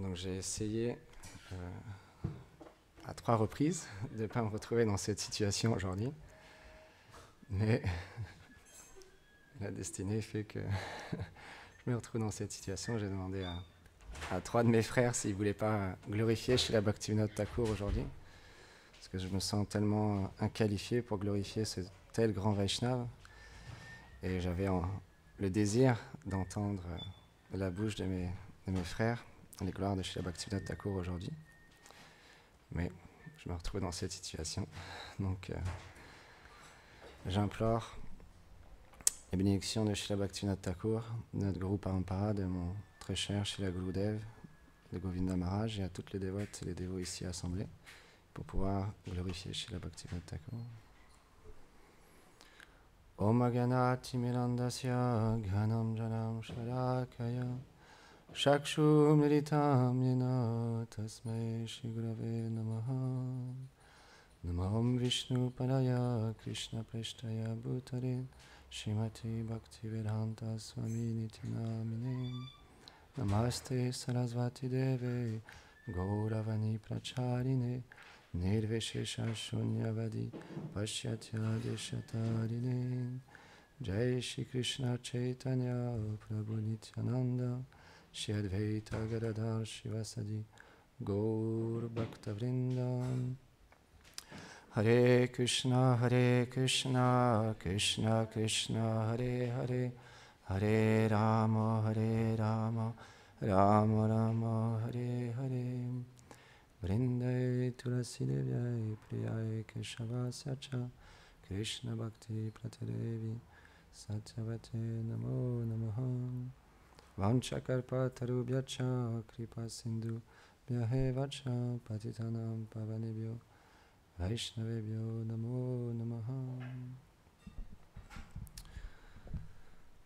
Donc j'ai essayé à 3 reprises de ne pas me retrouver dans cette situation aujourd'hui. Mais la destinée fait que je me retrouve dans cette situation. J'ai demandé à 3 de mes frères s'ils ne voulaient pas glorifier Srila Bhaktivinoda Thakur aujourd'hui. Parce que je me sens tellement inqualifié pour glorifier ce tel grand Vaishnava. Et j'avais le désir d'entendre de la bouche de mes frères les gloires de Srila Bhaktivinoda Thakur aujourd'hui. Mais je me retrouve dans cette situation. Donc j'implore les bénédictions de Srila Bhaktivinoda Thakur, de notre Guru Parampara, de mon très cher Srila Gurudev, de Govinda Maharaj et à toutes les dévotes et les dévots ici assemblés pour pouvoir glorifier Srila Bhaktivinoda Thakur. Om Aganati Mirandasya Ghanam Janam Sharakaya Shakshum Militam Yena Tasmai Shri Gurave Namaha Namaham Vishnu Padaya Krishna Preshtaya Bhutare Shrimati Bhaktivedanta Swami Nityanamine Namaste Sarasvati Deve Gauravani Pracharine Nirveshesha Shunyavadi Pashyatya Deshatarine Jai Shri Krishna Chaitanya Prabhu Nityananda Shri Advaita Gadadhar Shivasadi Gaur Bhakta Vrindam Hare Krishna Krishna Krishna Hare Hare Hare Rama Rama Rama Hare Hare Vrindai Tulasi Devyai Priyai Keshavasya Cha Krishna Bhakti Pratadevi Satyavate Namo Namaha Vanchakarpa Tarubhyacha Kripa Sindhu Bhyahe Vacha Patitanam Pavanebhyo Vaishnavebhyo Namo Namaha.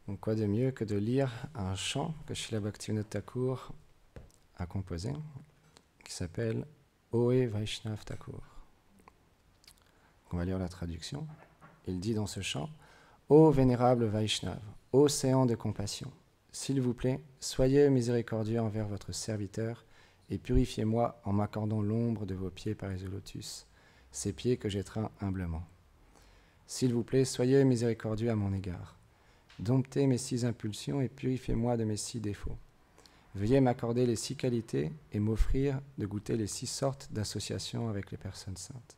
Donc quoi de mieux que de lire un chant que Srila Bhaktivinoda Thakur a composé, qui s'appelle Oe Vaishnav Thakur. On va lire la traduction. Il dit dans ce chant: Ô vénérable Vaishnav, océan de compassion, s'il vous plaît, soyez miséricordieux envers votre serviteur et purifiez-moi en m'accordant l'ombre de vos pieds par les lotus, ces pieds que j'étreins humblement. S'il vous plaît, soyez miséricordieux à mon égard. Domptez mes 6 impulsions et purifiez-moi de mes 6 défauts. Veuillez m'accorder les 6 qualités et m'offrir de goûter les 6 sortes d'associations avec les personnes saintes.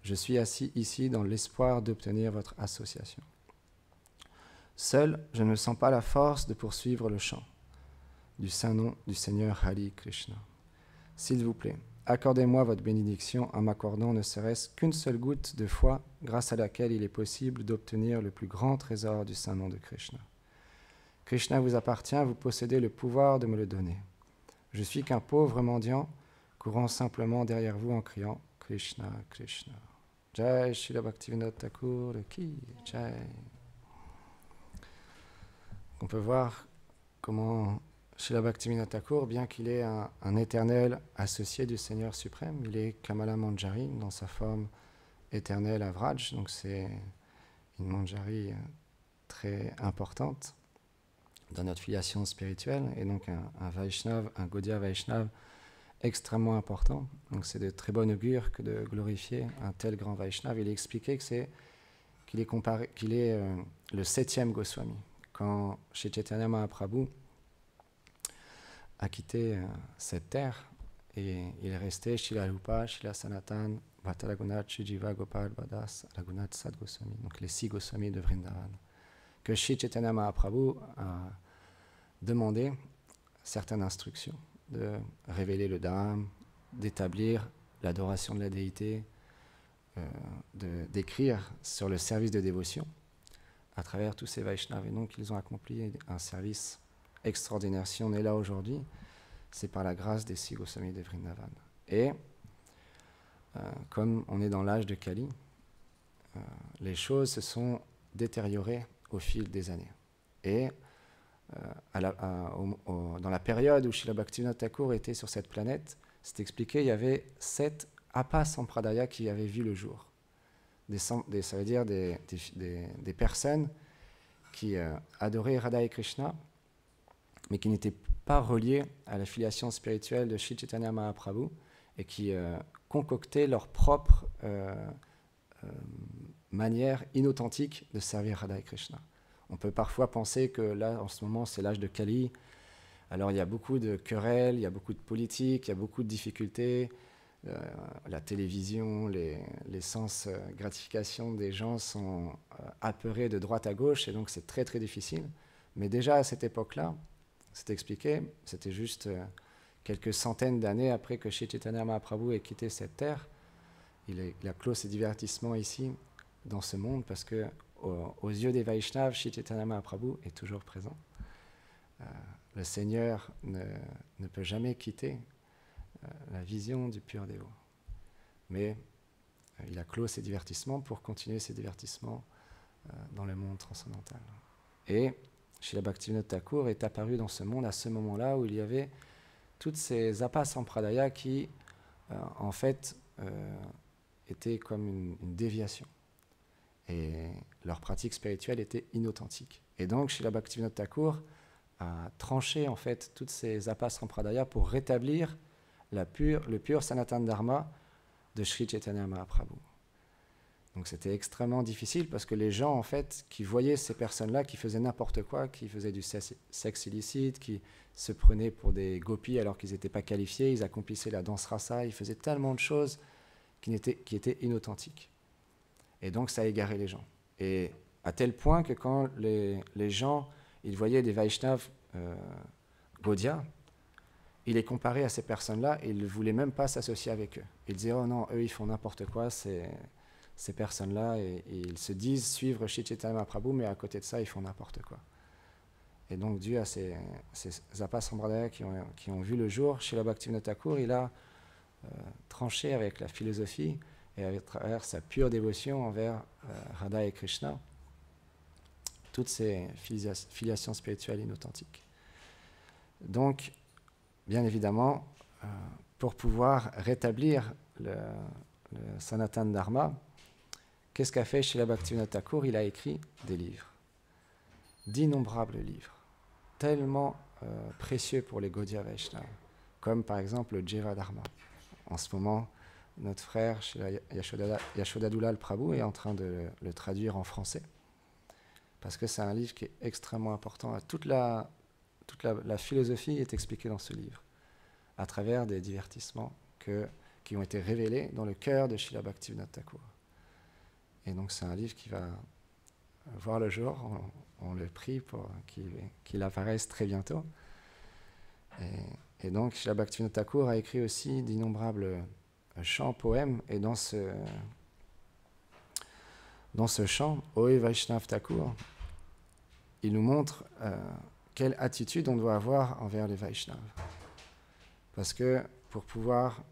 Je suis assis ici dans l'espoir d'obtenir votre association. Seul, je ne sens pas la force de poursuivre le chant du saint nom du Seigneur Hari Krishna. S'il vous plaît, accordez-moi votre bénédiction en m'accordant ne serait-ce qu'une seule goutte de foi grâce à laquelle il est possible d'obtenir le plus grand trésor du saint nom de Krishna. Krishna vous appartient, vous possédez le pouvoir de me le donner. Je suis qu'un pauvre mendiant courant simplement derrière vous en criant Krishna, Krishna. Jai Srila Bhaktivinoda Thakur ki Jai. On peut voir comment Srila Bhaktivinoda Thakur, bien qu'il est un éternel associé du Seigneur suprême, il est Kamala Manjari dans sa forme éternelle à Vraj, donc c'est une Manjari très importante dans notre filiation spirituelle, et donc un Vaishnav, un Gaudiya Vaishnav extrêmement important. Donc c'est de très bon augure que de glorifier un tel grand Vaishnav. Il est expliqué qu'il est le 7e Goswami. Quand Shri Chaitanya Mahaprabhu a quitté cette terre et il est resté Srila Rupa, Srila Sanatan, Bhatta Raghunath, Shri Jiva Gopal Bhadas, Raghunath Sad Goswami, donc les 6 Goswamis de Vrindavan, que Shri Chaitanya Mahaprabhu a demandé certaines instructions, de révéler le Dham, d'établir l'adoration de la déité, d'écrire sur le service de dévotion à travers tous ces Vaishnavas. Et donc ils ont accompli un service extraordinaire. Si on est là aujourd'hui, c'est par la grâce des 6 Goswamis de Vrindavan. Et comme on est dans l'âge de Kali, les choses se sont détériorées au fil des années. Et dans la période où Srila Bhaktivinoda Thakur était sur cette planète, c'est expliqué, il y avait 7 Apa Sampradaya qui avaient vu le jour. Ça veut dire des personnes qui adoraient Radha et Krishna mais qui n'étaient pas reliés à la filiation spirituelle de Sri Chaitanya Mahaprabhu et qui concoctaient leur propre manière inauthentique de servir Radha et Krishna. On peut parfois penser que là, en ce moment, c'est l'âge de Kali. Alors, il y a beaucoup de querelles, il y a beaucoup de politique, il y a beaucoup de difficultés. La télévision, les sens gratification des gens sont apeurés de droite à gauche, et donc c'est très, très difficile. Mais déjà, à cette époque-là, c'est expliqué, c'était juste quelques centaines d'années après que Sri Chaitanya Mahaprabhu ait quitté cette terre. Il a clos ses divertissements ici, dans ce monde, parce que aux yeux des Vaishnavas, Sri Chaitanya Mahaprabhu est toujours présent. Le Seigneur ne peut jamais quitter la vision du pur dévot. Mais il a clos ses divertissements pour continuer ses divertissements dans le monde transcendantal. Et Srila Bhaktivinoda Thakur est apparu dans ce monde à ce moment-là où il y avait toutes ces apasampradaya qui, en fait, étaient comme une déviation. Et leur pratique spirituelle était inauthentique. Et donc, Srila Bhaktivinoda Thakur a tranché, en fait, toutes ces apasampradaya pour rétablir le pur Sanatana Dharma de Sri Chaitanya Mahaprabhu. Donc c'était extrêmement difficile parce que les gens, en fait, qui voyaient ces personnes-là qui faisaient n'importe quoi, qui faisaient du sexe illicite, qui se prenaient pour des gopis alors qu'ils n'étaient pas qualifiés, ils accomplissaient la danse rasa, ils faisaient tellement de choses qui étaient inauthentiques. Et donc ça a égaré les gens. Et à tel point que quand les gens, ils voyaient des Vaishnavas Gaudiya, il les comparait à ces personnes-là et il ne voulait même pas s'associer avec eux. Il disait, oh non, eux, ils font n'importe quoi, ces personnes-là, et ils se disent suivre Sri Chaitanya Mahaprabhu, mais à côté de ça, ils font n'importe quoi. Et donc, dû à ces apasampradaya qui ont vu le jour, Srila Bhaktivinoda Thakur, il a tranché avec la philosophie et à travers sa pure dévotion envers Radha et Krishna, toutes ces filiations spirituelles inauthentiques. Donc, bien évidemment, pour pouvoir rétablir le Sanatana Dharma, qu'est-ce qu'a fait Srila Bhaktivinoda Thakur? Il a écrit des livres, d'innombrables livres, tellement précieux pour les Gaudiya Vaishnavas, comme par exemple le Jeva Dharma. En ce moment, notre frère Yashoda Dulal Prabhu est en train de le traduire en français, parce que c'est un livre qui est extrêmement important. Toute la philosophie est expliquée dans ce livre, à travers des divertissements qui ont été révélés dans le cœur de Srila Bhaktivinoda Thakur. Et donc c'est un livre qui va voir le jour, on le prie pour qu'il apparaisse très bientôt. Et donc Srila Bhaktivinoda Thakur a écrit aussi d'innombrables chants, poèmes, et dans ce chant, Oe Vaishnav Thakur, il nous montre quelle attitude on doit avoir envers les Vaishnavas. Parce que pour pouvoir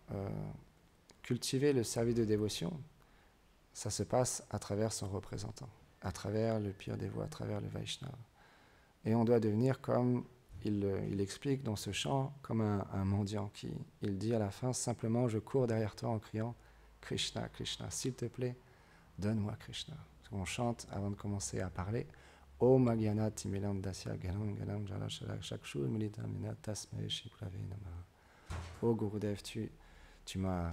cultiver le service de dévotion, ça se passe à travers son représentant, à travers le pur dévot, à travers le Vaishnava. Et on doit devenir, comme il explique dans ce chant, comme un mendiant qui, il dit à la fin, simplement je cours derrière toi en criant Krishna, Krishna, s'il te plaît, donne-moi Krishna. On chante avant de commencer à parler. Om Agyanat Timelam Dasya Ganam Ganam Jala Shalak Shakshu Militam Nina Tasme Shiprave Nama. Oh Gurudev, tu m'as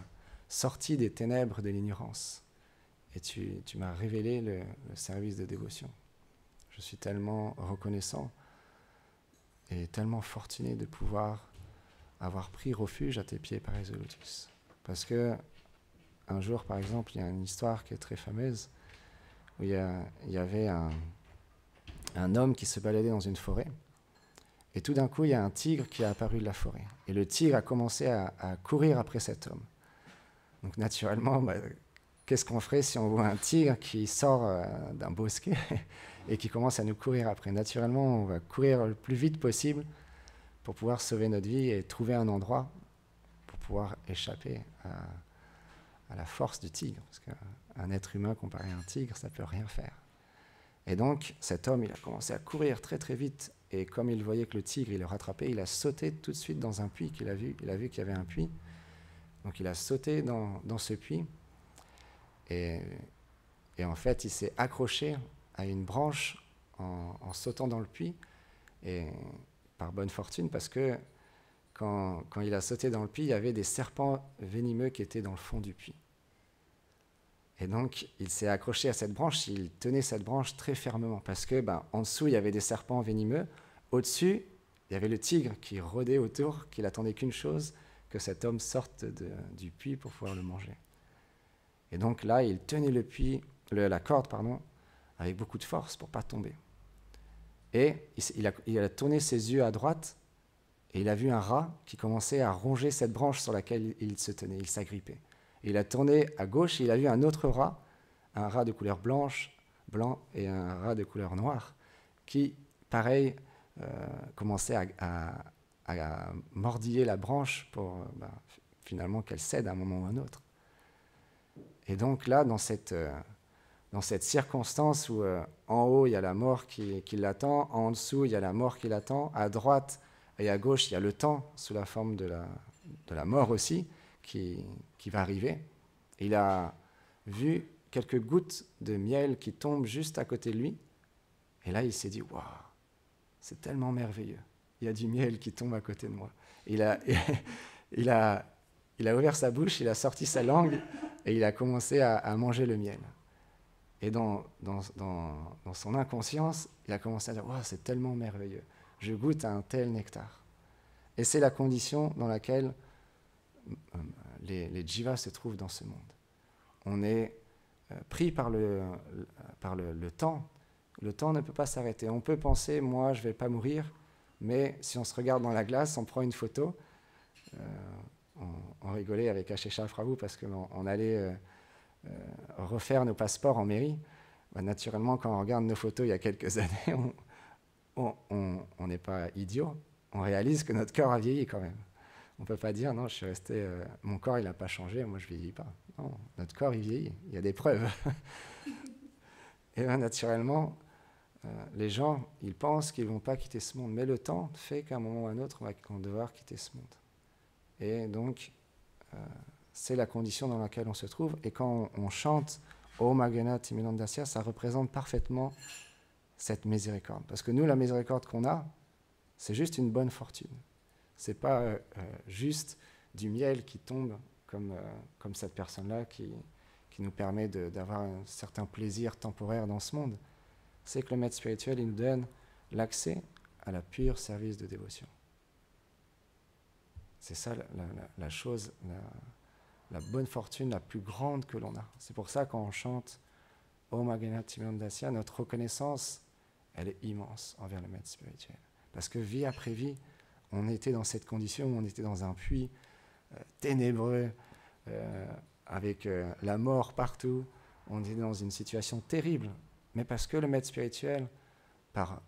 sorti des ténèbres de l'ignorance et tu m'as révélé le service de dévotion. Je suis tellement reconnaissant et tellement fortuné de pouvoir avoir pris refuge à tes pieds, Paris the Lotus. Parce que un jour, par exemple, il y a une histoire qui est très fameuse où il y avait un homme qui se baladait dans une forêt. Et tout d'un coup, il y a un tigre qui est apparu de la forêt. Et le tigre a commencé à courir après cet homme. Donc naturellement, qu'est-ce qu'on ferait si on voit un tigre qui sort d'un bosquet et qui commence à nous courir après? Naturellement, on va courir le plus vite possible pour pouvoir sauver notre vie et trouver un endroit pour pouvoir échapper à la force du tigre. Parce qu'un être humain comparé à un tigre, ça ne peut rien faire. Et donc, cet homme, il a commencé à courir très très vite. Et comme il voyait que le tigre, il le rattrapait, il a sauté tout de suite dans un puits qu'il a vu. Il a vu qu'il y avait un puits. Donc il a sauté dans ce puits. Et en fait, il s'est accroché à une branche en sautant dans le puits. Et par bonne fortune, parce que quand il a sauté dans le puits, il y avait des serpents venimeux qui étaient dans le fond du puits. Et donc, il s'est accroché à cette branche, il tenait cette branche très fermement, parce que en dessous, il y avait des serpents venimeux, au-dessus, il y avait le tigre qui rôdait autour, qui n'attendait qu'une chose, que cet homme sorte du puits pour pouvoir le manger. Et donc là, il tenait la corde, avec beaucoup de force pour ne pas tomber. Et il a tourné ses yeux à droite, et il a vu un rat qui commençait à ronger cette branche sur laquelle il se tenait, il s'agrippait. Et il a tourné à gauche, et il a vu un autre rat, un rat de couleur blanc et un rat de couleur noire, qui, pareil, commençait à mordiller la branche pour finalement qu'elle cède à un moment ou à un autre. Et donc là, dans cette circonstance où en haut, il y a la mort qui l'attend, en dessous, il y a la mort qui l'attend, à droite et à gauche, il y a le temps sous la forme de la mort aussi qui va arriver. Il a vu quelques gouttes de miel qui tombent juste à côté de lui. Et là, il s'est dit, waouh, c'est tellement merveilleux. Il y a du miel qui tombe à côté de moi. Il a ouvert sa bouche, il a sorti sa langue et il a commencé à manger le miel. Et dans son inconscience, il a commencé à dire « Wow, c'est tellement merveilleux, je goûte à un tel nectar ». Et c'est la condition dans laquelle les jivas se trouvent dans ce monde. On est pris par le temps. Le temps ne peut pas s'arrêter. On peut penser « Moi, je ne vais pas mourir », mais si on se regarde dans la glace, on prend une photo. On rigolait avec Ashesha Prabhu parce qu'on allait refaire nos passeports en mairie. Naturellement, quand on regarde nos photos il y a quelques années, on n'est pas idiot. On réalise que notre corps a vieilli quand même. On ne peut pas dire, non, je suis resté, mon corps il n'a pas changé, moi je ne vieillis pas. Non, notre corps il vieillit, il y a des preuves. Et naturellement, les gens, ils pensent qu'ils ne vont pas quitter ce monde, mais le temps fait qu'à un moment ou à un autre, on va devoir quitter ce monde. Et donc, c'est la condition dans laquelle on se trouve. Et quand on chante Om Agena Timinandasya, ça représente parfaitement cette miséricorde. Parce que nous, la miséricorde qu'on a, c'est juste une bonne fortune. Ce n'est pas juste du miel qui tombe comme cette personne-là qui nous permet d'avoir un certain plaisir temporaire dans ce monde. C'est que le maître spirituel, il nous donne l'accès à la pure service de dévotion. C'est ça la chose, la bonne fortune la plus grande que l'on a. C'est pour ça quand on chante Om Agena Timinandasya, notre reconnaissance, elle est immense envers le maître spirituel. Parce que vie après vie, on était dans cette condition où on était dans un puits ténébreux, avec la mort partout. On était dans une situation terrible. Mais parce que le maître spirituel, on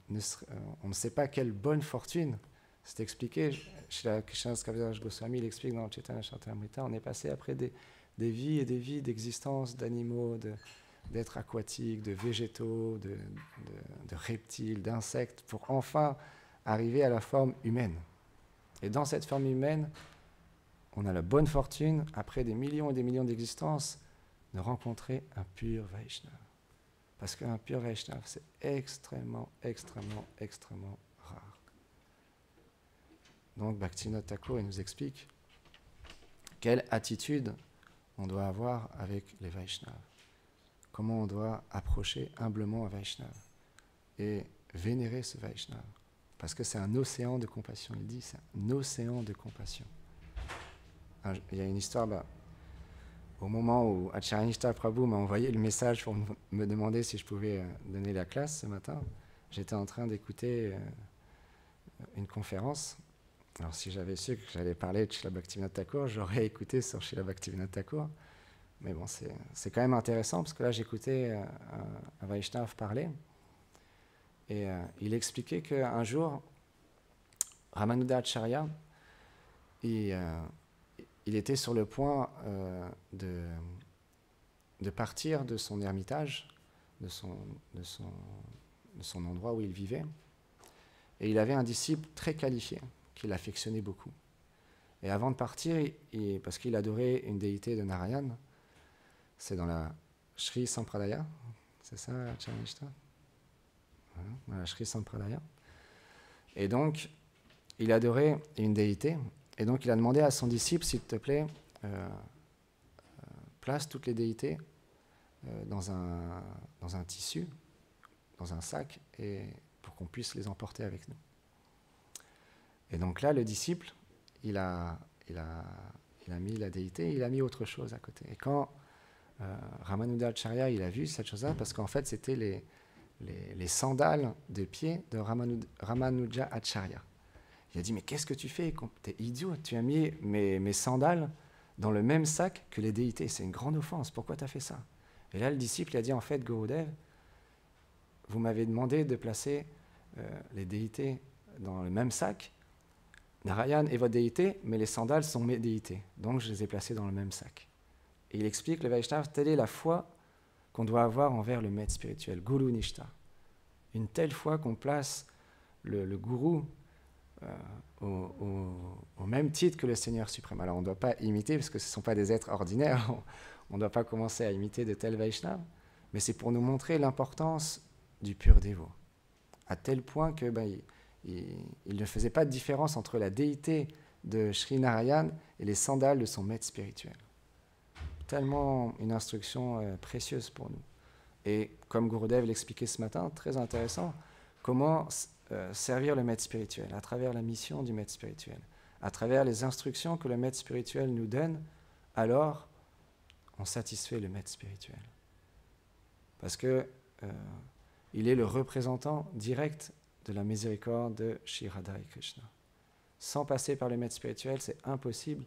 ne sait pas quelle bonne fortune, c'est expliqué, Srila Krishna Kaviraj Goswami, il explique dans Chaitanya Charitamrita, on est passé après des vies et des vies d'existence d'animaux, d'êtres aquatiques, de végétaux, de reptiles, d'insectes, pour enfin arriver à la forme humaine. Et dans cette forme humaine, on a la bonne fortune, après des millions et des millions d'existences, de rencontrer un pur Vaishnava. Parce qu'un pur Vaishnava, c'est extrêmement, extrêmement, extrêmement rare. Donc Bhaktivinoda Thakur, il nous explique quelle attitude on doit avoir avec les Vaishnavas. Comment on doit approcher humblement un Vaishnava et vénérer ce Vaishnava. Parce que c'est un océan de compassion. Il dit, c'est un océan de compassion. Il y a une histoire, au moment où Acharya Nishta Prabhu m'a envoyé le message pour me demander si je pouvais donner la classe ce matin, j'étais en train d'écouter une conférence. Alors si j'avais su que j'allais parler de Srila Bhaktivinoda Thakur, j'aurais écouté sur Srila Bhaktivinoda Thakur. Mais bon, c'est quand même intéressant parce que là j'écoutais un Vaishnava parler et il expliquait qu'un jour, Ramanuja Acharya, il était sur le point de partir de son ermitage, de son endroit où il vivait, et il avait un disciple très qualifié qu'il affectionnait beaucoup. Et avant de partir, parce qu'il adorait une déité de Narayan, c'est dans la Sri Sampradaya, c'est ça, Acharya Nishta ? Voilà, dans la Sri Sampradaya. Et donc, il adorait une déité, et donc il a demandé à son disciple, s'il te plaît, place toutes les déités dans un tissu, dans un sac, et pour qu'on puisse les emporter avec nous. Et donc là, le disciple, il a mis la déité, il a mis autre chose à côté. Et quand Ramanujacharya, il a vu cette chose-là, parce qu'en fait, c'était les sandales de pied de Ramanuja Acharya. Il a dit, mais qu'est-ce que tu fais? T'es idiot, tu as mis mes sandales dans le même sac que les déités. C'est une grande offense, pourquoi tu as fait ça? Et là, le disciple il a dit, en fait, Gurudev, vous m'avez demandé de placer les déités dans le même sac. Narayan est votre déité, mais les sandales sont mes déités. Donc, je les ai placées dans le même sac. Et il explique, le Vaishnava, telle est la foi qu'on doit avoir envers le maître spirituel, Guru Nishta. Une telle foi qu'on place le gourou au même titre que le Seigneur suprême. Alors on ne doit pas imiter, parce que ce ne sont pas des êtres ordinaires, on ne doit pas commencer à imiter de tels Vaishnavas, mais c'est pour nous montrer l'importance du pur dévot, à tel point que il ne faisait pas de différence entre la déité de Sri Narayan et les sandales de son maître spirituel. Tellement une instruction précieuse pour nous. Et comme Gurudev l'expliquait ce matin, très intéressant, comment servir le maître spirituel, à travers la mission du maître spirituel, à travers les instructions que le maître spirituel nous donne, alors on satisfait le maître spirituel. Parce que il est le représentant direct de la miséricorde de Shri Radha et Krishna. Sans passer par le maître spirituel, c'est impossible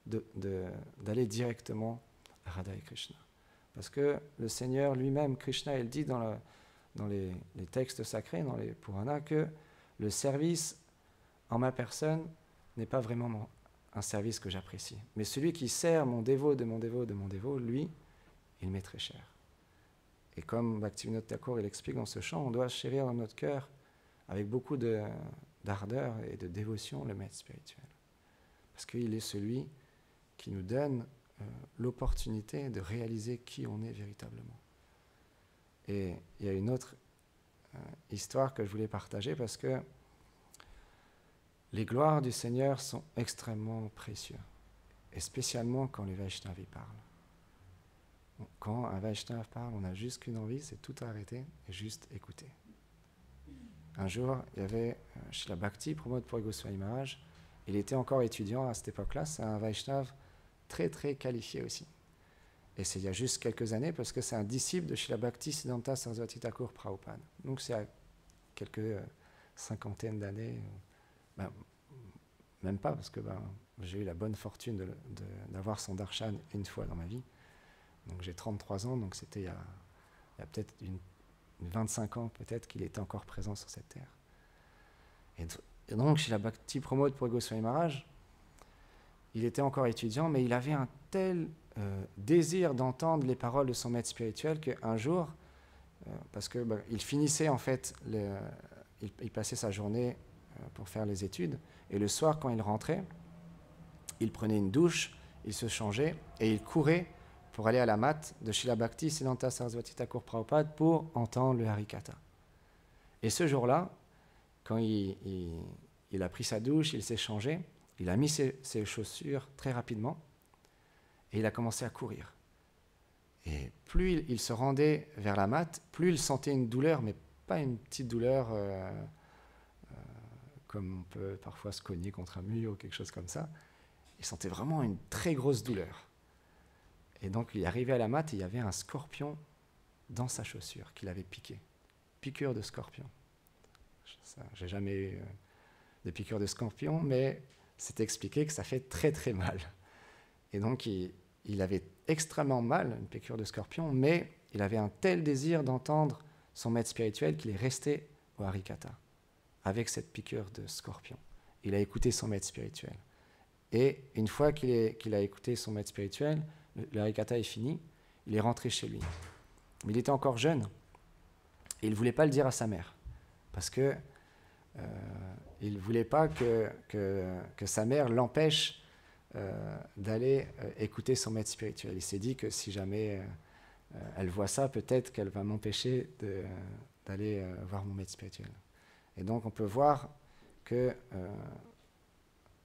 d'aller directement à Radha et Krishna. Parce que le Seigneur lui-même, Krishna, il dit dans les textes sacrés, dans les Puranas, que le service en ma personne n'est pas vraiment un service que j'apprécie. Mais celui qui sert mon dévot de mon dévot de mon dévot, lui, il m'est très cher. Et comme Bhaktivinoda Thakur l'explique dans ce chant, on doit chérir dans notre cœur avec beaucoup d'ardeur et de dévotion le maître spirituel. Parce qu'il est celui qui nous donne l'opportunité de réaliser qui on est véritablement. Et il y a une autre histoire que je voulais partager parce que les gloires du Seigneur sont extrêmement précieuses, et spécialement quand les Vaishnavas parlent. Quand un Vaishnava parle, on n'a juste qu'une envie, c'est tout arrêter et juste écouter. Un jour, il y avait Srila Bhakti Pramod Puri Goswami Maharaj. Il était encore étudiant à cette époque-là. C'est un Vaishnava très très qualifié aussi. Et c'est il y a juste quelques années parce que c'est un disciple de Srila Bhakti Siddhanta Saraswati Thakur Prabhupada. Donc c'est à quelques cinquantaine d'années, même pas parce que j'ai eu la bonne fortune d'avoir son darshan une fois dans ma vie. Donc j'ai 33 ans, donc c'était il y a peut-être une 25 ans peut-être qu'il était encore présent sur cette terre. Et donc chez la Bhakti Pramod Puri Goswami Maharaj, il était encore étudiant, mais il avait un tel désir d'entendre les paroles de son maître spirituel qu'un jour, parce que il finissait en fait, il passait sa journée pour faire les études, et le soir quand il rentrait, il prenait une douche, il se changeait et il courait pour aller à la mat de Srila Bhakti Siddhanta Saraswati Thakur Prabhupada pour entendre le Harikatha. Et ce jour-là, quand il a pris sa douche, il s'est changé, il a mis ses chaussures très rapidement et il a commencé à courir. Et plus il se rendait vers la mat, plus il sentait une douleur, mais pas une petite douleur comme on peut parfois se cogner contre un mur ou quelque chose comme ça. Il sentait vraiment une très grosse douleur. Et donc, il est arrivé à la mat et il y avait un scorpion dans sa chaussure qu'il avait piqué. Piqûre de scorpion. J'ai jamais eu de piqûre de scorpion, mais c'est expliqué que ça fait très très mal. Et donc, il avait extrêmement mal, une piqûre de scorpion, mais il avait un tel désir d'entendre son maître spirituel qu'il est resté au Harikatha avec cette piqûre de scorpion. Il a écouté son maître spirituel. Et une fois qu'il a écouté son maître spirituel, le Harikatha est fini, il est rentré chez lui. Mais il était encore jeune et il ne voulait pas le dire à sa mère parce que il ne voulait pas que sa mère l'empêche d'aller écouter son maître spirituel. Il s'est dit que si jamais elle voit ça, peut-être qu'elle va m'empêcher d'aller voir mon maître spirituel. Et donc on peut voir que,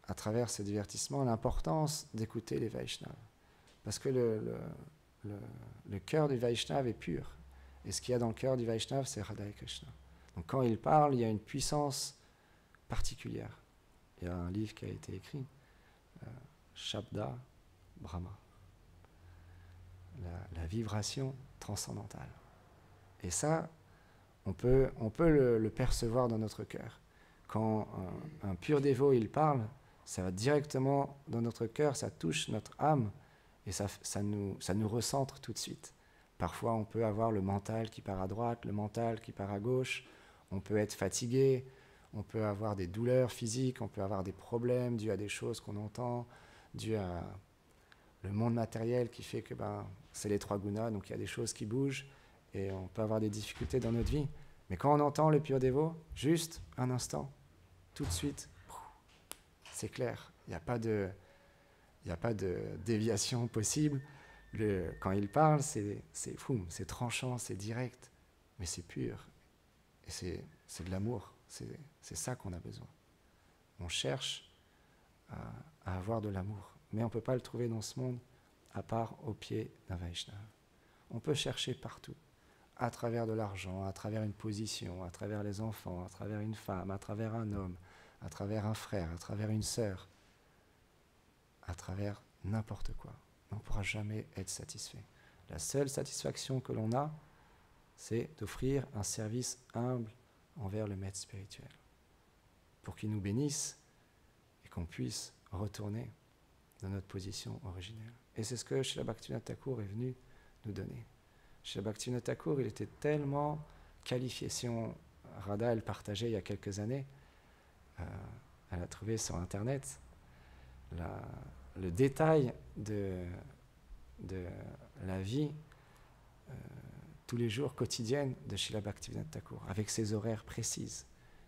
à travers ce divertissement, l'importance d'écouter les Vaishnavas. Parce que le cœur du Vaishnava est pur. Et ce qu'il y a dans le cœur du Vaishnava, c'est Radha et Krishna. Donc quand il parle, il y a une puissance particulière. Il y a un livre qui a été écrit, Shabda Brahma, la vibration transcendantale. Et ça, on peut le percevoir dans notre cœur. Quand un pur dévot, il parle, ça va directement dans notre cœur, ça touche notre âme, et ça nous recentre tout de suite. Parfois, on peut avoir le mental qui part à droite, le mental qui part à gauche, on peut être fatigué, on peut avoir des douleurs physiques, on peut avoir des problèmes dus à des choses qu'on entend, dus à le monde matériel qui fait que c'est les trois gunas, donc il y a des choses qui bougent, et on peut avoir des difficultés dans notre vie. Mais quand on entend le pur dévot, juste un instant, tout de suite, c'est clair. Il n'y a pas de déviation possible. Quand il parle, c'est fou, c'est tranchant, c'est direct, mais c'est pur. Et c'est de l'amour. C'est ça qu'on a besoin. On cherche à avoir de l'amour, mais on ne peut pas le trouver dans ce monde à part au pied d'un Vaishnava. On peut chercher partout, à travers de l'argent, à travers une position, à travers les enfants, à travers une femme, à travers un homme, à travers un frère, à travers une sœur, à travers n'importe quoi. On ne pourra jamais être satisfait. La seule satisfaction que l'on a, c'est d'offrir un service humble envers le maître spirituel, pour qu'il nous bénisse et qu'on puisse retourner dans notre position originelle. Et c'est ce que Srila Bhaktivinoda Thakur est venu nous donner. Srila Bhaktivinoda Thakur, il était tellement qualifié. Radha, elle partageait il y a quelques années, elle a trouvé sur Internet le détail de la vie tous les jours quotidienne de Srila Bhaktivinoda Thakur, avec ses horaires précises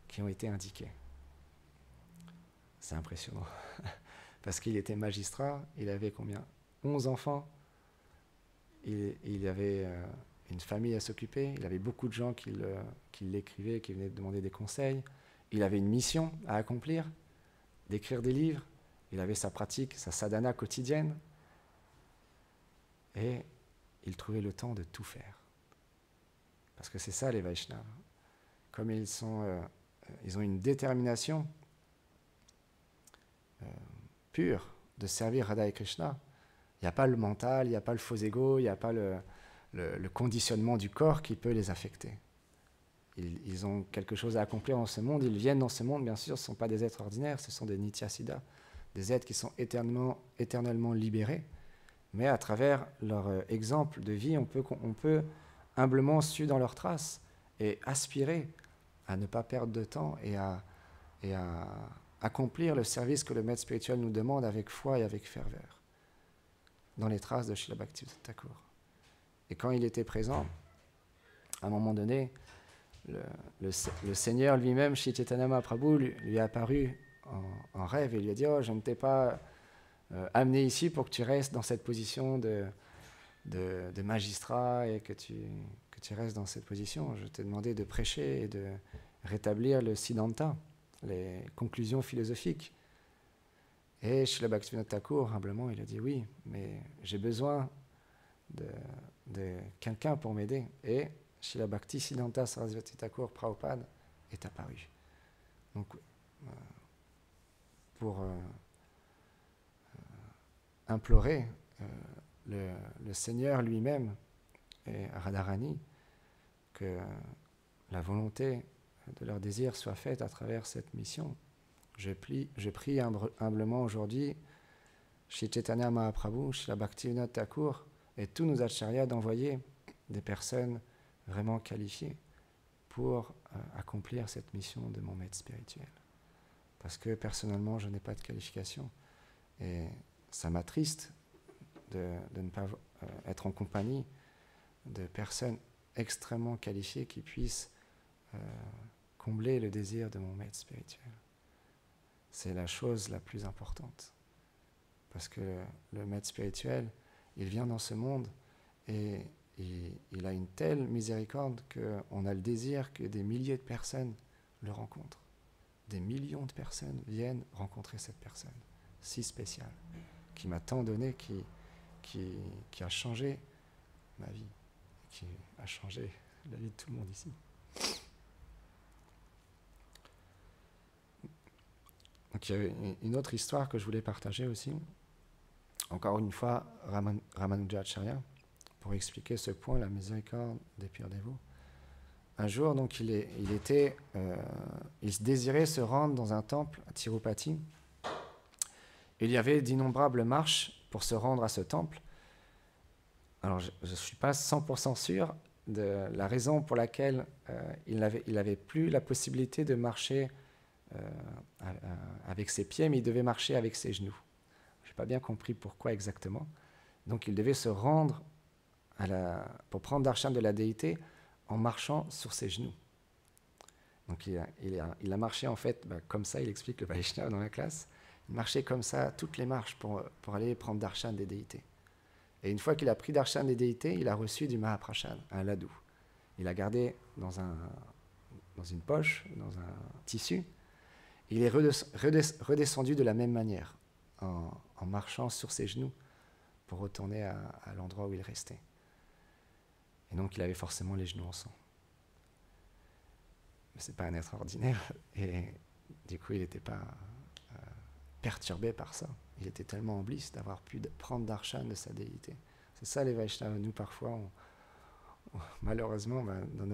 qui ont été indiqués. C'est impressionnant. Parce qu'il était magistrat, il avait combien 11 enfants, il avait une famille à s'occuper, il avait beaucoup de gens qui l'écrivaient, qui venaient demander des conseils, il avait une mission à accomplir, d'écrire des livres, il avait sa pratique, sa sadhana quotidienne, et il trouvait le temps de tout faire. Parce que c'est ça les Vaishnavas. Comme ils ont une détermination pure de servir Radha et Krishna. Il n'y a pas le mental, il n'y a pas le faux ego, il n'y a pas le conditionnement du corps qui peut les affecter. Ils ont quelque chose à accomplir dans ce monde, ils viennent dans ce monde, bien sûr, ce ne sont pas des êtres ordinaires, ce sont des Nityasiddhas, des êtres qui sont éternellement libérés, mais à travers leur exemple de vie, on peut humblement suivre dans leurs traces et aspirer à ne pas perdre de temps et à accomplir le service que le maître spirituel nous demande avec foi et avec ferveur, dans les traces de Srila Bhaktivinoda Thakur. Et quand il était présent, à un moment donné, le Seigneur lui-même, Shri Chaitanya Mahaprabhu, lui est apparu en rêve et lui a dit « Oh, je ne t'ai pas amené ici pour que tu restes dans cette position de magistrat et que tu restes dans cette position. Je t'ai demandé de prêcher et de rétablir le Siddhanta, les conclusions philosophiques. » Et Srila Bhaktivinoda Thakur, humblement, il a dit « Oui, mais j'ai besoin de quelqu'un pour m'aider. » Et Srila Bhakti Siddhanta Sarasvati Thakur Prabhupada est apparu. Donc, pour implorer le Seigneur lui-même et Radharani que la volonté de leur désir soit faite à travers cette mission. Je prie humblement aujourd'hui Shri Chaitanya Mahaprabhu, Srila Bhaktivinoda Thakur et tous nos acharyas d'envoyer des personnes vraiment qualifiées pour accomplir cette mission de mon maître spirituel. Parce que personnellement, je n'ai pas de qualification et ça m'attriste de ne pas être en compagnie de personnes extrêmement qualifiées qui puissent combler le désir de mon maître spirituel. C'est la chose la plus importante. Parce que le maître spirituel, il vient dans ce monde et il a une telle miséricorde qu'on a le désir que des milliers de personnes le rencontrent. des millions de personnes viennent rencontrer cette personne si spéciale, qui m'a tant donné, qui a changé ma vie, qui a changé la vie de tout le monde ici. Donc il y avait une autre histoire que je voulais partager aussi. Encore une fois, Ramanujacharya, pour expliquer ce point, la miséricorde des purs dévots. Un jour, donc, il désirait se rendre dans un temple à Tirupati. Il y avait d'innombrables marches pour se rendre à ce temple. Alors, je ne suis pas 100% sûr de la raison pour laquelle il n'avait plus la possibilité de marcher avec ses pieds, mais il devait marcher avec ses genoux. Je n'ai pas bien compris pourquoi exactement. Donc, il devait se rendre pour prendre darshan de la déité en marchant sur ses genoux. Donc, il a marché en fait comme ça, il explique le Vaishnava dans la classe. Il marchait comme ça toutes les marches pour aller prendre darshan des déités. Et une fois qu'il a pris darshan des déités, il a reçu du Mahaprasad, un ladou. Il a gardé dans une poche, dans un tissu. Il est redescendu de la même manière, en marchant sur ses genoux pour retourner à l'endroit où il restait. Et donc il avait forcément les genoux en sang. Mais ce n'est pas un être ordinaire, et du coup il n'était pas perturbé par ça. Il était tellement en bliss d'avoir pu prendre darshan de sa déité. C'est ça les Vaishnavas. Nous parfois, malheureusement, dans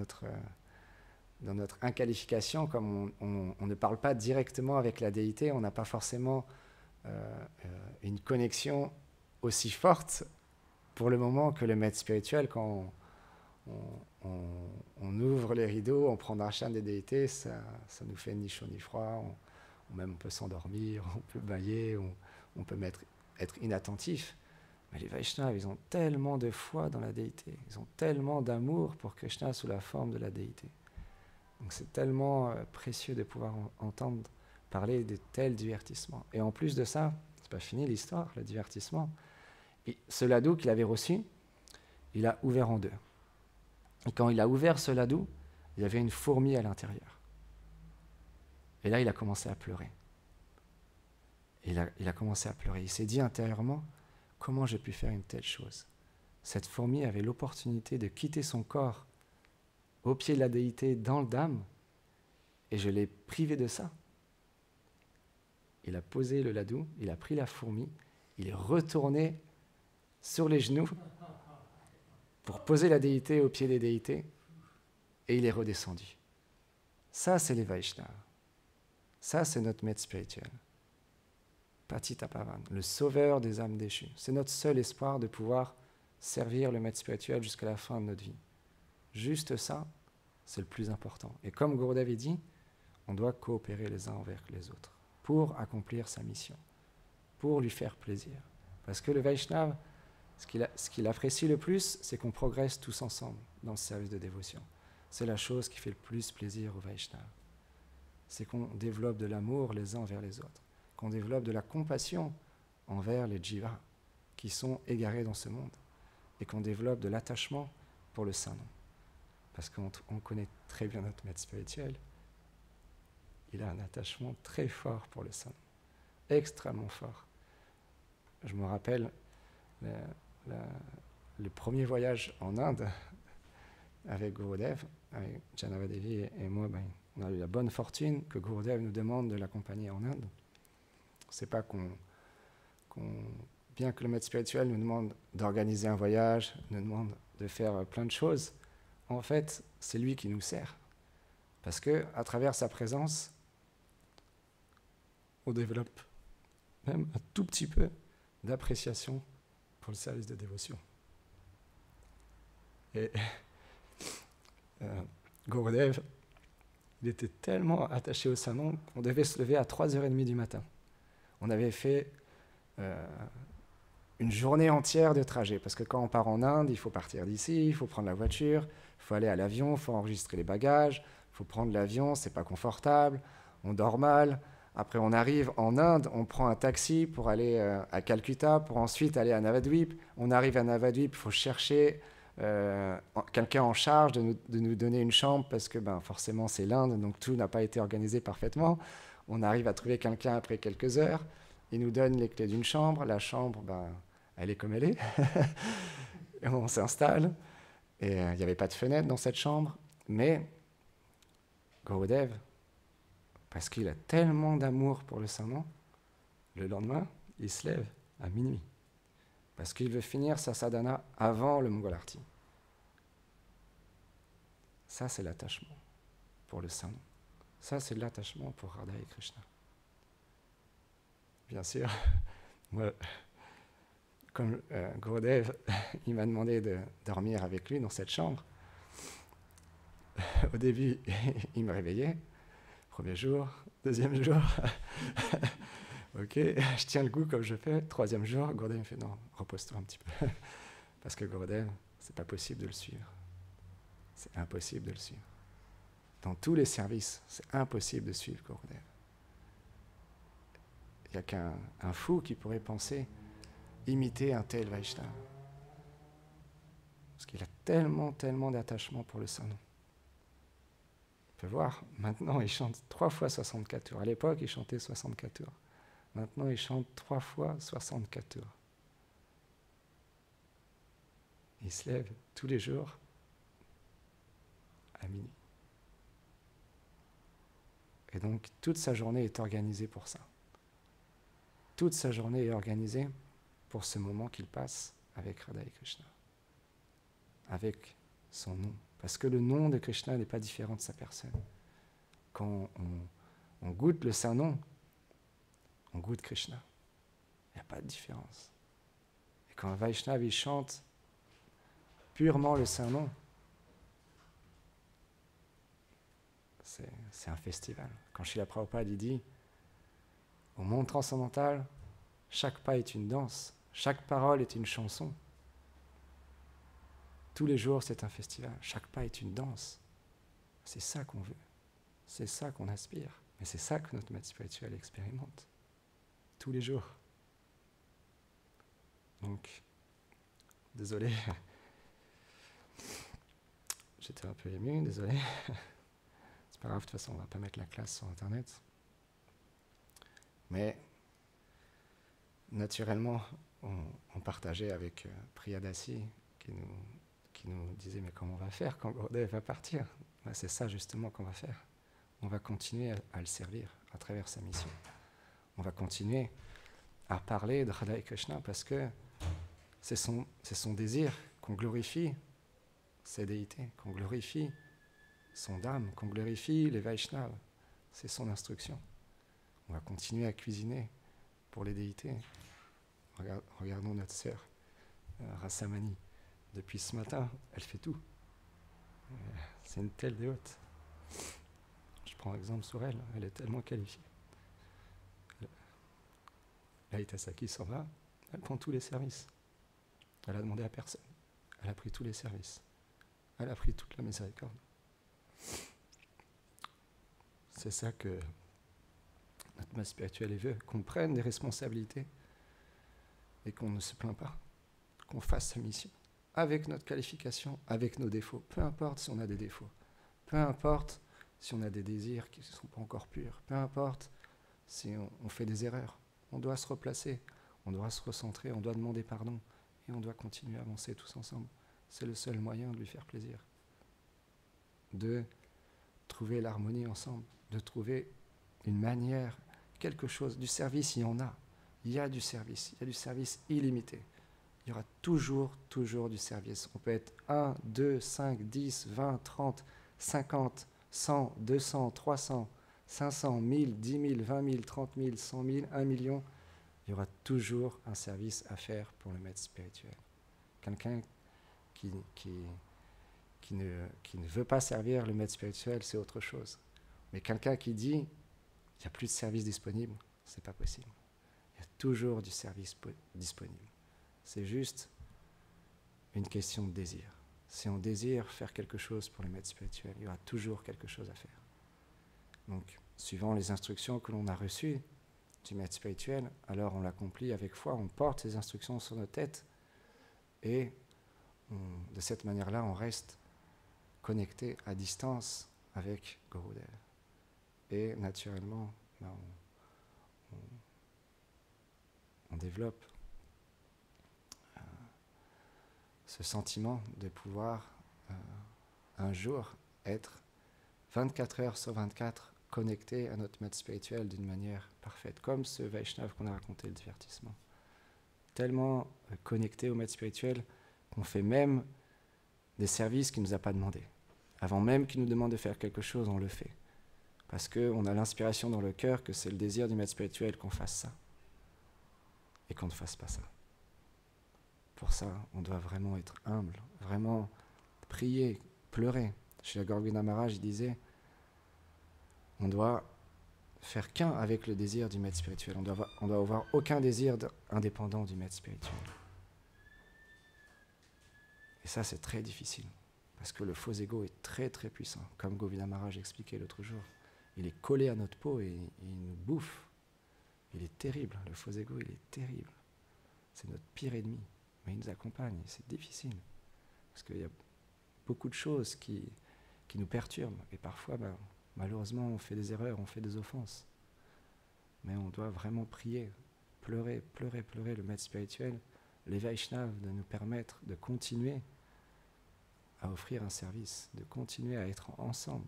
notre inqualification, comme on ne parle pas directement avec la déité, on n'a pas forcément une connexion aussi forte pour le moment que le maître spirituel. Quand on ouvre les rideaux, on prend darshan des déités, ça nous fait ni chaud ni froid, on peut s'endormir, on peut bailler, on peut être inattentif. Mais les Vaishnavas, ils ont tellement de foi dans la déité, ils ont tellement d'amour pour Krishna sous la forme de la déité. Donc c'est tellement précieux de pouvoir entendre parler de tels divertissements. Et en plus de ça, c'est pas fini l'histoire, le divertissement. Et ce ladou qu'il avait reçu, il a ouvert en deux. Et quand il a ouvert ce ladou, il y avait une fourmi à l'intérieur. Et là, il a commencé à pleurer. Il a commencé à pleurer. Il s'est dit intérieurement, comment j'ai pu faire une telle chose? Cette fourmi avait l'opportunité de quitter son corps au pied de la déité dans le dham, et je l'ai privé de ça. Il a posé le ladou, il a pris la fourmi, il est retourné sur les genoux pour poser la déité au pied des déités, et il est redescendu. Ça, c'est les Vaishnavas. Ça, c'est notre maître spirituel. Patita Pavan, le sauveur des âmes déchues. C'est notre seul espoir de pouvoir servir le maître spirituel jusqu'à la fin de notre vie. Juste ça, c'est le plus important. Et comme Gurudev dit, on doit coopérer les uns envers les autres pour accomplir sa mission, pour lui faire plaisir. Parce que le Vaishnava, ce qu'il apprécie le plus, c'est qu'on progresse tous ensemble dans le service de dévotion. C'est la chose qui fait le plus plaisir au Vaishnava. C'est qu'on développe de l'amour les uns envers les autres, qu'on développe de la compassion envers les jivas qui sont égarés dans ce monde, et qu'on développe de l'attachement pour le Saint-Nom. Parce qu'on connaît très bien notre maître spirituel, il a un attachement très fort pour le Saint-Nom, extrêmement fort. Je me rappelle le premier voyage en Inde avec Gurudev, avec Janavadevi et moi, on a eu la bonne fortune que Gurudev nous demande de l'accompagner en Inde. C'est pas bien que le maître spirituel nous demande d'organiser un voyage, nous demande de faire plein de choses, en fait, c'est lui qui nous sert. Parce qu'à travers sa présence, on développe même un tout petit peu d'appréciation pour le service de dévotion. Et Gurudev, il était tellement attaché au Saint-Nom qu'on devait se lever à 3h30 du matin. On avait fait une journée entière de trajet, parce que quand on part en Inde, il faut partir d'ici, il faut prendre la voiture, il faut aller à l'avion, il faut enregistrer les bagages, il faut prendre l'avion, c'est pas confortable, on dort mal. Après, on arrive en Inde, on prend un taxi pour aller à Calcutta, pour ensuite aller à Navadvip. On arrive à Navadvip, il faut chercher quelqu'un en charge de nous donner une chambre parce que forcément c'est l'Inde, donc tout n'a pas été organisé parfaitement. On arrive à trouver quelqu'un après quelques heures, il nous donne les clés d'une chambre, la chambre, elle est comme elle est, et on s'installe, et il n'y avait pas de fenêtre dans cette chambre, mais Gurudev, parce qu'il a tellement d'amour pour le Saint-Nom, le lendemain, il se lève à minuit, parce qu'il veut finir sa sadhana avant le Mongol Arti. Ça, c'est l'attachement pour le Saint-Nom. Ça, c'est l'attachement pour Radha et Krishna. Bien sûr, moi, comme Gurudev, il m'a demandé de dormir avec lui dans cette chambre. Au début, il me réveillait. Premier jour, deuxième jour, ok, je tiens le coup comme je fais. Troisième jour, Gurudev me fait non, repose-toi un petit peu. Parce que Gurudev, c'est pas possible de le suivre. C'est impossible de le suivre. Dans tous les services, c'est impossible de suivre Gurudev. Il n'y a qu'un fou qui pourrait penser imiter un tel Vaishnava. Parce qu'il a tellement, tellement d'attachement pour le Saint-Nom. On peut voir, maintenant il chante 3 fois 64 tours. À l'époque, il chantait 64 tours. Maintenant, il chante 3 fois 64 tours. Il se lève tous les jours à minuit. Et donc, toute sa journée est organisée pour ça. Toute sa journée est organisée pour ce moment qu'il passe avec Radha et Krishna. Avec son nom. Parce que le nom de Krishna n'est pas différent de sa personne. Quand on goûte le Saint-Nom, on goûte Krishna. Il n'y a pas de différence. Et quand un Vaishnava il chante purement le Saint-Nom, c'est un festival. Quand Srila Prabhupada il dit, au monde transcendantal, chaque pas est une danse, chaque parole est une chanson. Tous les jours, c'est un festival. Chaque pas est une danse. C'est ça qu'on veut. C'est ça qu'on aspire. Mais c'est ça que notre maître spirituel expérimente. Tous les jours. Donc, désolé. J'étais un peu ému, désolé. C'est pas grave, de toute façon, on va pas mettre la classe sur Internet. Mais, naturellement, on partageait avec Priyadasi, qui nous disait, mais comment on va faire quand Gurudev va partir? C'est ça justement qu'on va faire. On va continuer à le servir à travers sa mission. On va continuer à parler de Radha et Krishna parce que c'est son désir qu'on glorifie ces déités, qu'on glorifie son Dham, qu'on glorifie les Vaishnavas. C'est son instruction. On va continuer à cuisiner pour les déités. Regardons notre sœur, Rasamani. Depuis ce matin, elle fait tout. C'est une telle dévote. Je prends exemple sur elle, elle est tellement qualifiée. Laïta Saki s'en va, elle prend tous les services. Elle a demandé à personne. Elle a pris tous les services. Elle a pris toute la miséricorde. C'est ça que notre maître spirituel veut, qu'on prenne des responsabilités et qu'on ne se plaint pas, qu'on fasse sa mission. Avec notre qualification, avec nos défauts, peu importe si on a des défauts, peu importe si on a des désirs qui ne sont pas encore purs, peu importe si on fait des erreurs, on doit se replacer, on doit se recentrer, on doit demander pardon et on doit continuer à avancer tous ensemble. C'est le seul moyen de lui faire plaisir, de trouver l'harmonie ensemble, de trouver une manière, quelque chose, du service, il y en a. Il y a du service illimité. Il y aura toujours du service. On peut être 1, 2, 5, 10, 20, 30, 50, 100, 200, 300, 500, 1000, 10 000, 20 000, 30 000, 100 000, 1 million. Il y aura toujours un service à faire pour le maître spirituel. Quelqu'un qui ne veut pas servir le maître spirituel, c'est autre chose. Mais quelqu'un qui dit, il n'y a plus de service disponible, c'est pas possible. Il y a toujours du service disponible. C'est juste une question de désir. Si on désire faire quelque chose pour le maître spirituel, il y aura toujours quelque chose à faire. Donc, suivant les instructions que l'on a reçues du maître spirituel, alors on l'accomplit avec foi, on porte ces instructions sur nos têtes et de cette manière-là, on reste connecté à distance avec Gurudev. Et naturellement, on développe ce sentiment de pouvoir un jour être 24 heures sur 24 connecté à notre maître spirituel d'une manière parfaite, comme ce Vaishnav qu'on a raconté, le divertissement. Tellement connecté au maître spirituel qu'on fait même des services qu'il ne nous a pas demandé. Avant même qu'il nous demande de faire quelque chose, on le fait. Parce qu'on a l'inspiration dans le cœur que c'est le désir du maître spirituel qu'on fasse ça. Et qu'on ne fasse pas ça. Pour ça, on doit vraiment être humble, vraiment prier, pleurer. Chez la Gorguna Maharaj, il disait, on doit faire qu'un avec le désir du maître spirituel. On doit avoir aucun désir indépendant du maître spirituel. Et ça, c'est très difficile. Parce que le faux ego est très très puissant. Comme Govinda Maharaj expliquait l'autre jour. Il est collé à notre peau et il nous bouffe. Il est terrible. Le faux ego, il est terrible. C'est notre pire ennemi. Mais il nous accompagne. C'est difficile. Parce qu'il y a beaucoup de choses qui nous perturbent. Et parfois, malheureusement, on fait des erreurs, on fait des offenses. Mais on doit vraiment prier, pleurer le maître spirituel, les Vaishnavas, de nous permettre de continuer à offrir un service, de continuer à être ensemble.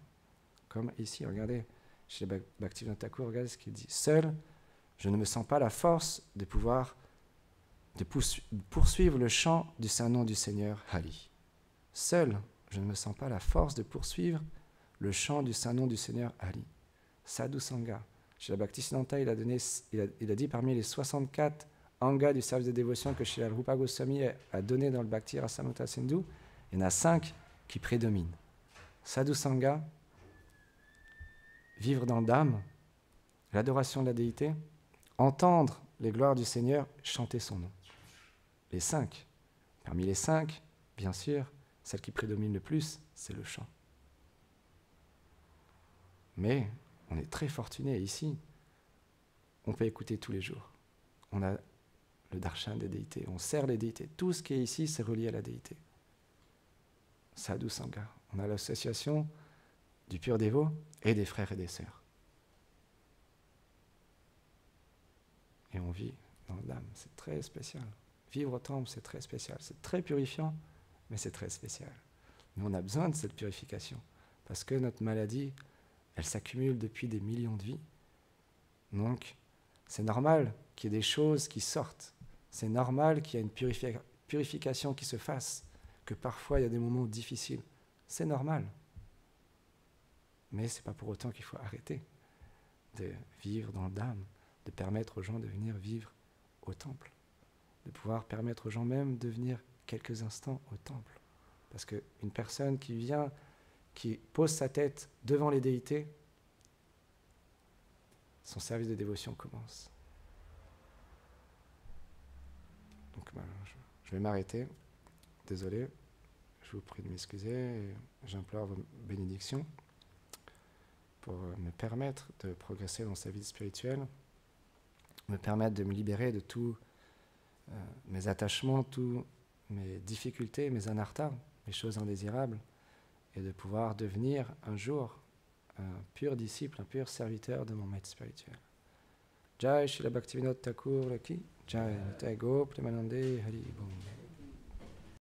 Comme ici, regardez, chez Bhaktivinoda Thakur, regardez ce qu'il dit. Seul, je ne me sens pas la force de pouvoir poursuivre le chant du Saint-Nom du Seigneur Hari. Seul, je ne me sens pas la force de poursuivre le chant du Saint-Nom du Seigneur Hari. Sadhu Sangha. Chez la Bhaktisiddhanta, il a dit parmi les 64 angas du service de dévotion que Srila Rupa Goswami a donné dans le Bhakti Rasamrita Sindhu, il y en a 5 qui prédominent. Sadhu Sangha, vivre dans le Dham, l'adoration de la déité, entendre les gloires du Seigneur, chanter son nom. Les 5. Parmi les 5, bien sûr, celle qui prédomine le plus, c'est le chant. Mais on est très fortuné ici. On peut écouter tous les jours. On a le darshan des déités, on sert les déités. Tout ce qui est ici, c'est relié à la déité. Sadhu Sangha. On a l'association du pur dévot et des frères et des sœurs. Et on vit dans l'âme. C'est très spécial. Vivre au temple, c'est très spécial. C'est très purifiant, mais c'est très spécial. Mais on a besoin de cette purification. Parce que notre maladie, elle s'accumule depuis des millions de vies. Donc, c'est normal qu'il y ait des choses qui sortent. C'est normal qu'il y ait une purification qui se fasse. Que parfois, il y a des moments difficiles. C'est normal. Mais ce n'est pas pour autant qu'il faut arrêter de vivre dans le Dham, de permettre aux gens de venir vivre au temple, de pouvoir permettre aux gens même de venir quelques instants au temple. Parce qu'une personne qui vient, qui pose sa tête devant les déités, son service de dévotion commence. Donc je vais m'arrêter. Désolé, je vous prie de m'excuser et j'implore vos bénédictions pour me permettre de progresser dans sa vie spirituelle, me permettre de me libérer de tous mes attachements, tous mes difficultés, mes anarthas, mes choses indésirables, et de pouvoir devenir un jour un pur disciple, un pur serviteur de mon maître spirituel. Jai Srila Bhaktivinoda Thakur Ki, Jai Nitai Gop Premanande Hari Bom.